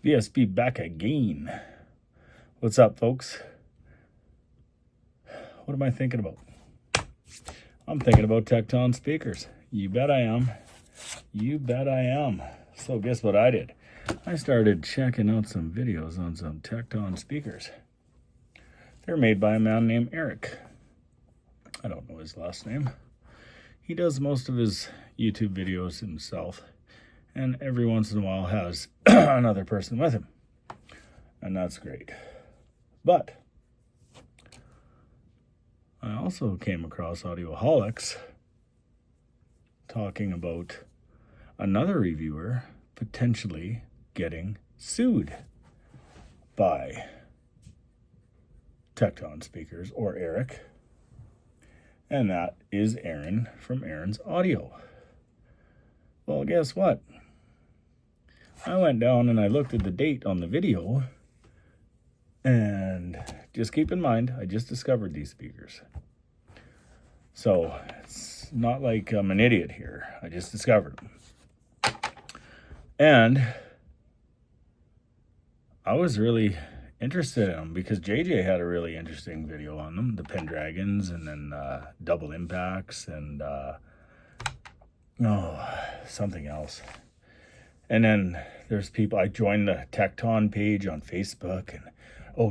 VSB back again. What's up, folks? What am I thinking about? I'm thinking about Tekton speakers. You bet I am. You bet I am. So guess what I did? I started checking out some videos on some Tekton speakers. They're made by a man named Eric. I don't know his last name. He does most of his YouTube videos himself, and every once in a while has another person with him. And that's great. But I also came across Audioholics talking about another reviewer potentially getting sued by Tekton speakers or Eric. And that is Aaron from Aaron's Audio. Well, guess what? I went down and I looked at the date on the video. And just keep in mind, I just discovered these speakers. So it's not like I'm an idiot here. I just discovered them. And I was really interested in them because JJ had a really interesting video on them, the Pendragons, and then double impacts, and something else. And then there's people, I joined the Tekton page on Facebook, and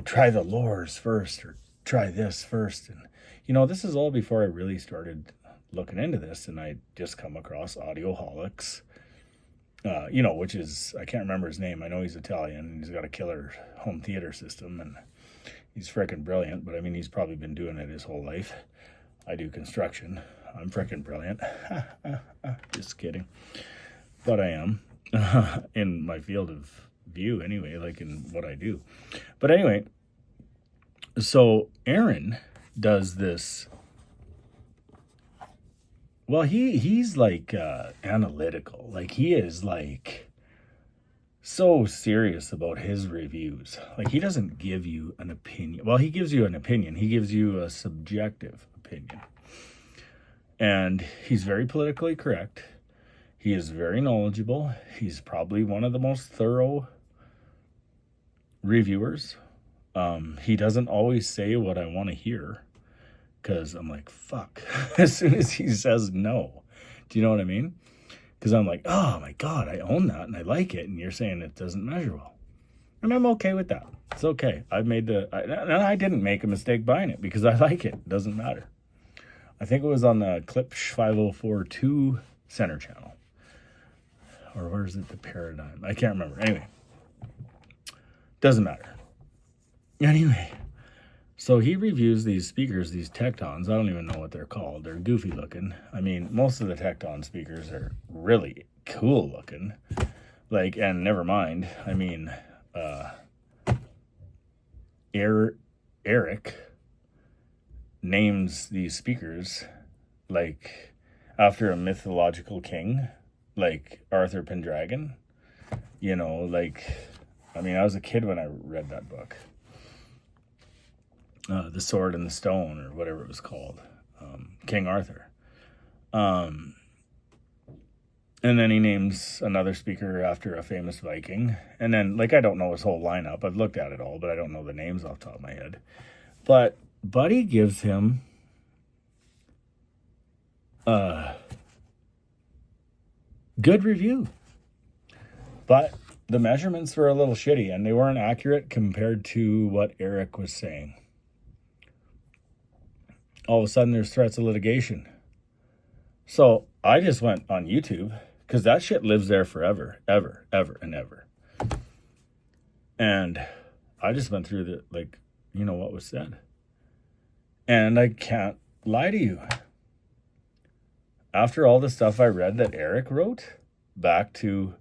try the lures first, or try this first. And this is all before I really started looking into this, and I just come across Audioholics, which is, I can't remember his name. I know he's Italian, and he's got a killer home theater system, and he's freaking brilliant, but I mean, he's probably been doing it his whole life. I do construction. I'm freaking brilliant. Just kidding. But I am, in my field of view anyway, like in what I do. But anyway, so Aaron does this. Well, he's like analytical. Like, he is like so serious about his reviews. Like, he doesn't give you an opinion. Well, he gives you an opinion. He gives you a subjective opinion. And he's very politically correct. He is very knowledgeable. He's probably one of the most thorough reviewers. He doesn't always say what I want to hear, because I'm like, fuck, as soon as he says no. Do you know what I mean? Because I'm like, oh my God, I own that and I like it, and you're saying it doesn't measure well. And I'm okay with that. It's okay. I didn't make a mistake buying it because I like it. It doesn't matter. I think it was on the Klipsch 5042 center channel. Or where is it? The Paradigm. I can't remember. Anyway. Doesn't matter. Anyway. So he reviews these speakers, these Tektons. I don't even know what they're called. They're goofy looking. I mean, most of the Tekton speakers are really cool looking. Like, and never mind. I mean, Eric names these speakers like after a mythological king, like Arthur Pendragon. I was a kid when I read that book. The Sword and the Stone, or whatever it was called, King Arthur. And then he names another speaker after a famous Viking. And then, I don't know his whole lineup. I've looked at it all, but I don't know the names off the top of my head. But Buddy gives him a good review. But the measurements were a little shitty, and they weren't accurate compared to what Eric was saying. All of a sudden, there's threats of litigation. So I just went on YouTube, because that shit lives there forever, ever, ever, and ever. And I just went through what was said. And I can't lie to you. After all the stuff I read that Eric wrote back to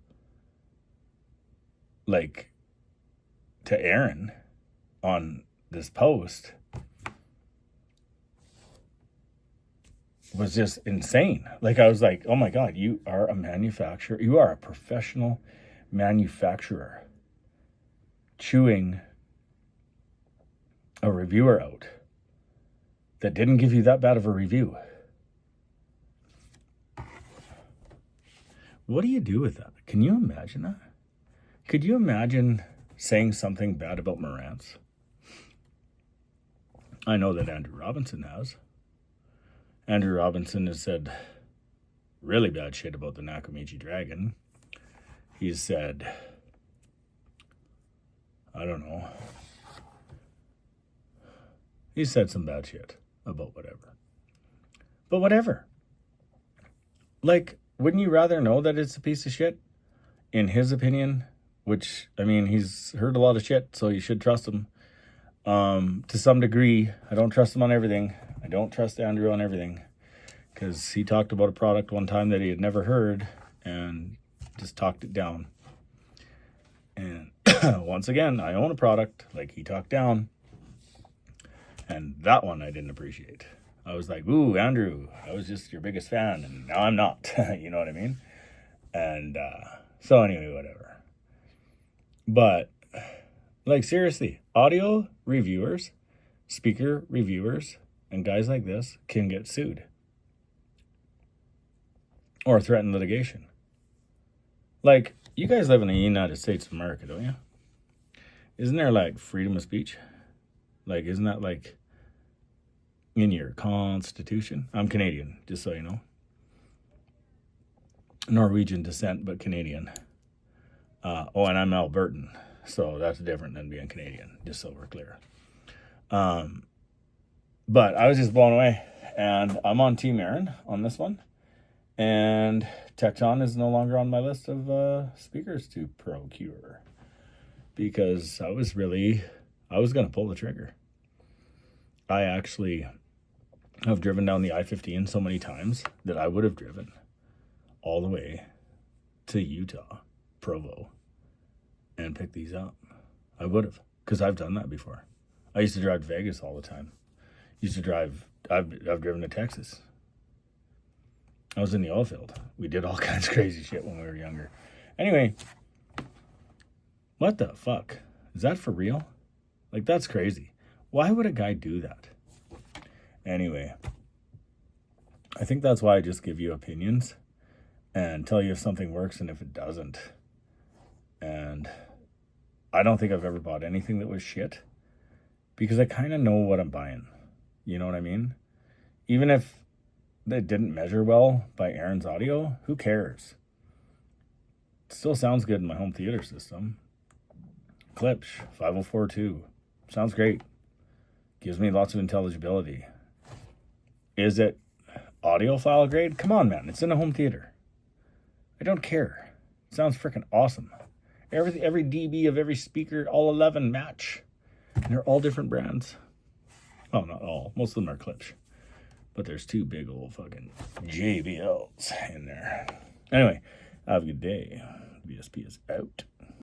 Aaron on this post, was just insane. I was like, oh my God, you are a manufacturer. You are a professional manufacturer chewing a reviewer out that didn't give you that bad of a review. What do you do with that? Can you imagine that? Could you imagine saying something bad about Marantz? I know that Andrew Robinson has. Andrew Robinson has said really bad shit about the Nakamichi Dragon. He's said, I don't know. He said some bad shit about whatever. But whatever. Like, wouldn't you rather know that it's a piece of shit? In his opinion, which, I mean, he's heard a lot of shit, so you should trust him. To some degree, I don't trust him on everything. I don't trust Andrew on everything. Because he talked about a product one time that he had never heard and just talked it down. And once again, I own a product like he talked down. And that one I didn't appreciate. I was like, ooh, Andrew, I was just your biggest fan, and now I'm not. You know what I mean? And so anyway, whatever. But, like, seriously, audio reviewers, speaker reviewers, and guys like this can get sued. Or threaten litigation. Like, you guys live in the United States of America, don't you? Isn't there, like, freedom of speech? Like, isn't that, like, in your constitution? I'm Canadian, just so you know. Norwegian descent, but Canadian. And I'm Albertan, so that's different than being Canadian, just so we're clear. But I was just blown away, and I'm on Team Aaron on this one. And Tekton is no longer on my list of speakers to procure, because I was going to pull the trigger. I actually have driven down the I-15 so many times that I would have driven all the way to Utah, Provo, and picked these up. I would have, because I've done that before. I used to drive to Vegas all the time. I've driven to Texas. I was in the oil field. We did all kinds of crazy shit when we were younger. Anyway, what the fuck? Is that for real? Like, that's crazy. Why would a guy do that? Anyway, I think that's why I just give you opinions and tell you if something works and if it doesn't. And I don't think I've ever bought anything that was shit, because I kind of know what I'm buying. You know what I mean? Even if it didn't measure well by Aaron's audio, who cares? It still sounds good in my home theater system. Klipsch 5042. Sounds great. Gives me lots of intelligibility. Is it audiophile grade? Come on, man. It's in a home theater. I don't care. It sounds freaking awesome. Every dB of every speaker, all 11 match. And they're all different brands. Oh, not all. Most of them are Klipsch. But there's two big old fucking JBLs in there. Anyway, have a good day. VSP is out.